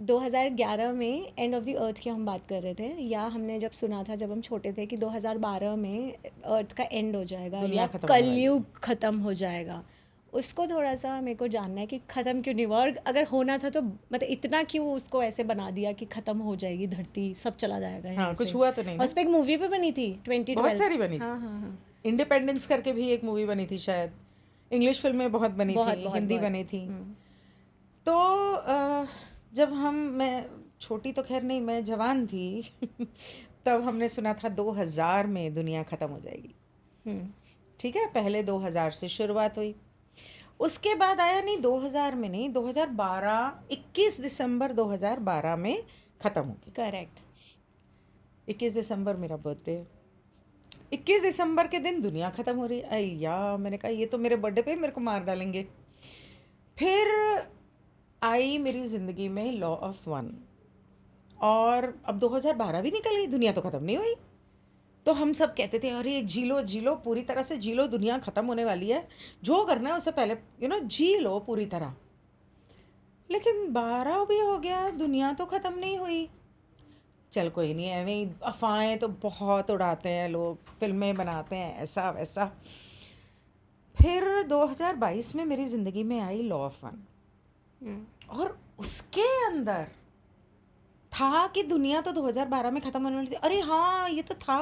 2011 में end of the earth की हम बात कर रहे थे, या हमने जब सुना था जब हम छोटे थे कि 2012 में अर्थ का एंड हो जाएगा दुनिया या खत्म होने वाली है। कलयुग ख़त्म हो जाएगा। उसको थोड़ा सा मेरे को जानना है कि ख़त्म क्यों नहीं हुआ, और अगर होना था तो मतलब इतना क्यों उसको ऐसे बना दिया कि ख़त्म हो जाएगी धरती, सब चला जाएगा यहाँ हाँ, से। कुछ हुआ तो नहीं और ना। उस पर एक मूवी भी बनी थी 2012। बहुत सारी बनी थी। हाँ हाँ हाँ, इंडिपेंडेंस करके भी एक मूवी बनी थी शायद, इंग्लिश फिल्में बहुत बनी बहुत थी, बहुत हिंदी बहुत। बनी थी। तो जब मैं छोटी तो खैर नहीं, मैं जवान थी तब हमने सुना था 2000 में दुनिया ख़त्म हो जाएगी। ठीक है, पहले 2000 से शुरुआत हुई, उसके बाद आया नहीं 2000 में, नहीं 2012, 21 दिसंबर 2012 में ख़त्म हो गई। करेक्ट। 21 दिसंबर मेरा बर्थडे है। 21 दिसंबर के दिन दुनिया ख़त्म हो रही है। अय्या, मैंने कहा ये तो मेरे बर्थडे पे मेरे को मार डालेंगे। फिर आई मेरी ज़िंदगी में लॉ ऑफ वन, और अब 2012 भी निकल गई, दुनिया तो ख़त्म नहीं हुई। तो हम सब कहते थे अरे जी लो जी लो, पूरी तरह से जी लो, दुनिया ख़त्म होने वाली है, जो करना है उससे पहले जी लो पूरी तरह। लेकिन 12 भी हो गया, दुनिया तो ख़त्म नहीं हुई। चल कोई नहीं, एवं ही अफवाहें तो बहुत उड़ाते हैं लोग, फिल्में बनाते हैं ऐसा वैसा। फिर 2022 में मेरी ज़िंदगी में आई लॉ ऑफ वन, और उसके अंदर था कि दुनिया तो 2012 में ख़त्म होने वाली थी। अरे हाँ, ये तो था,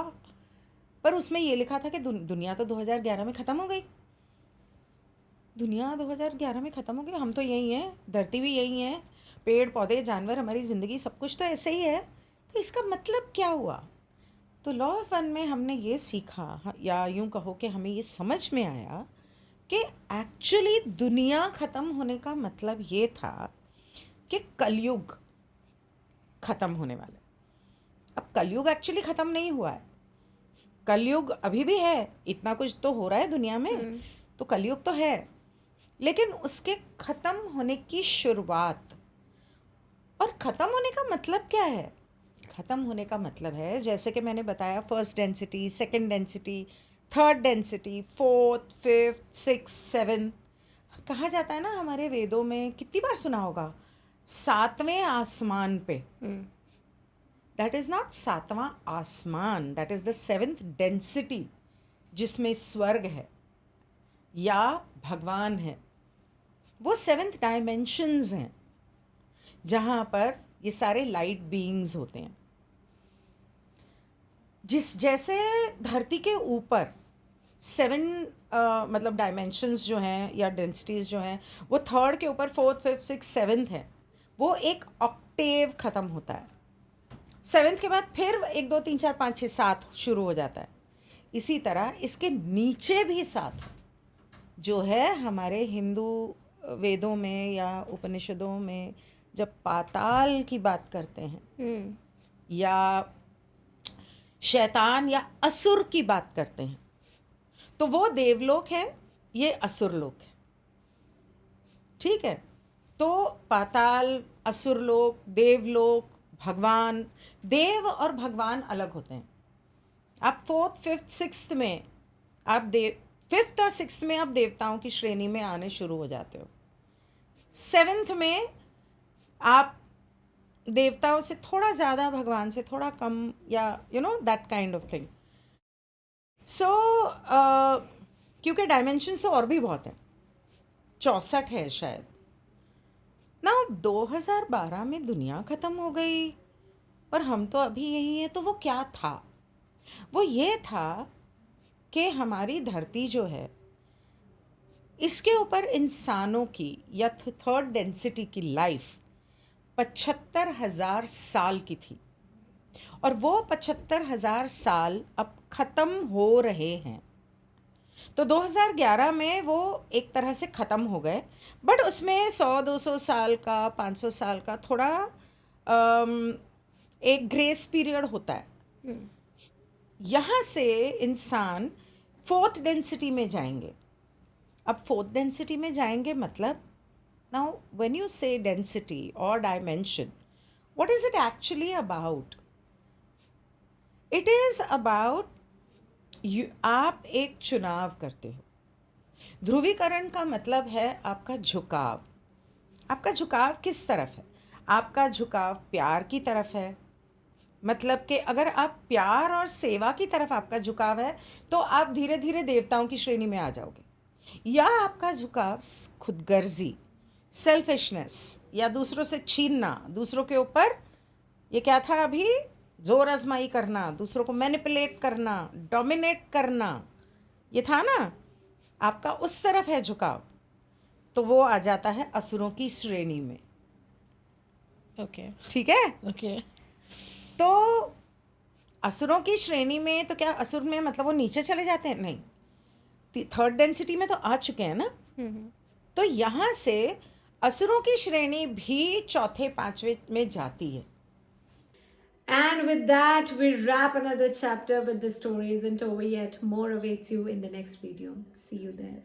पर उसमें ये लिखा था कि दुनिया तो 2011 में ख़त्म हो गई। दुनिया 2011 में ख़त्म हो गई, हम तो यही हैं, धरती भी यही है, पेड़ पौधे जानवर, हमारी ज़िंदगी सब कुछ तो ऐसे ही है। तो इसका मतलब क्या हुआ? तो लॉ ऑफ वन में हमने ये सीखा, या यूँ कहो कि हमें ये समझ में आया कि एक्चुअली दुनिया ख़त्म होने का मतलब ये था कि कलयुग ख़त्म होने वाला है। अब कलयुग एक्चुअली ख़त्म नहीं हुआ है, कलयुग अभी भी है, इतना कुछ तो हो रहा है दुनिया में, तो कलयुग तो है, लेकिन उसके ख़त्म होने की शुरुआत। और ख़त्म होने का मतलब क्या है? ख़त्म होने का मतलब है, जैसे कि मैंने बताया, first density, second density, third density, fourth, fifth, six, seven. कहा जाता है ना हमारे वेदों में, कितनी बार सुना होगा, सातवें आसमान पे। दैट इज़ नॉट सातवां आसमान, that is the seventh density, जिसमें स्वर्ग है या भगवान है। वो सेवेंथ डायमेंशंस हैं जहाँ पर ये सारे लाइट बीइंग्स होते हैं। जैसे धरती के ऊपर 7 मतलब डायमेंशंस जो हैं या डेंसिटीज़ जो हैं, वो थर्ड के ऊपर फोर्थ, फिफ्थ, सिक्स, सेवन्थ है, वो एक ऑक्टेव ख़त्म होता है। सेवन्थ के बाद फिर 1 2 3 4 5 6 7 शुरू हो जाता है। इसी तरह इसके नीचे भी 7 जो है हमारे हिंदू वेदों में या उपनिषदों में, जब पाताल की बात करते हैं या शैतान या असुर की बात करते हैं, तो वो देवलोक है, ये असुर लोक है। ठीक है, तो पाताल, असुरलोक, देवलोक, भगवान, देव और भगवान अलग होते हैं। आप फोर्थ, फिफ्थ, सिक्स्थ में आप फिफ्थ और सिक्स्थ में आप देवताओं की श्रेणी में आने शुरू हो जाते हो। सेवेंथ में आप देवताओं से थोड़ा ज़्यादा, भगवान से थोड़ा कम, या दैट काइंड ऑफ थिंग। सो क्योंकि डायमेंशंस तो और भी बहुत हैं, 64 है शायद ना। 2012 में दुनिया ख़त्म हो गई और हम तो अभी यही हैं, तो वो क्या था? वो ये था कि हमारी धरती जो है, इसके ऊपर इंसानों की या थर्ड डेंसिटी की लाइफ 75,000 साल की थी, और वो 75,000 साल अब ख़त्म हो रहे हैं। तो 2011 में वो एक तरह से ख़त्म हो गए, बट उसमें 100-200 साल का, 500 साल का थोड़ा एक ग्रेस पीरियड होता है। यहाँ से इंसान फोर्थ डेंसिटी में जाएंगे। अब फोर्थ डेंसिटी में जाएंगे मतलब, नाउ व्हेन यू से डेंसिटी और dimension, what is it actually about? It is about आप एक चुनाव करते हो। ध्रुवीकरण का मतलब है आपका झुकाव। आपका झुकाव किस तरफ है? आपका झुकाव प्यार की तरफ है, मतलब कि अगर आप प्यार और सेवा की तरफ आपका झुकाव है तो आप धीरे धीरे देवताओं की श्रेणी में आ जाओगे। या आपका झुकाव खुदगर्जी, सेल्फिशनेस, या दूसरों से छीनना, दूसरों के ऊपर, ये क्या था अभी, जोर आजमाई करना, दूसरों को मैनिपुलेट करना, डोमिनेट करना, ये था ना, आपका उस तरफ है झुकाव, तो वो आ जाता है असुरों की श्रेणी में। ओके ठीक है। ओके तो असुरों की श्रेणी में तो क्या असुर में मतलब वो नीचे चले जाते हैं? नहीं, थर्ड डेंसिटी में तो आ चुके हैं ना। तो यहाँ से असुरों की श्रेणी भी चौथे पांचवे में जाती है। And with that, we wrap another chapter, but the story isn't over yet. More awaits you in the next video. See you there.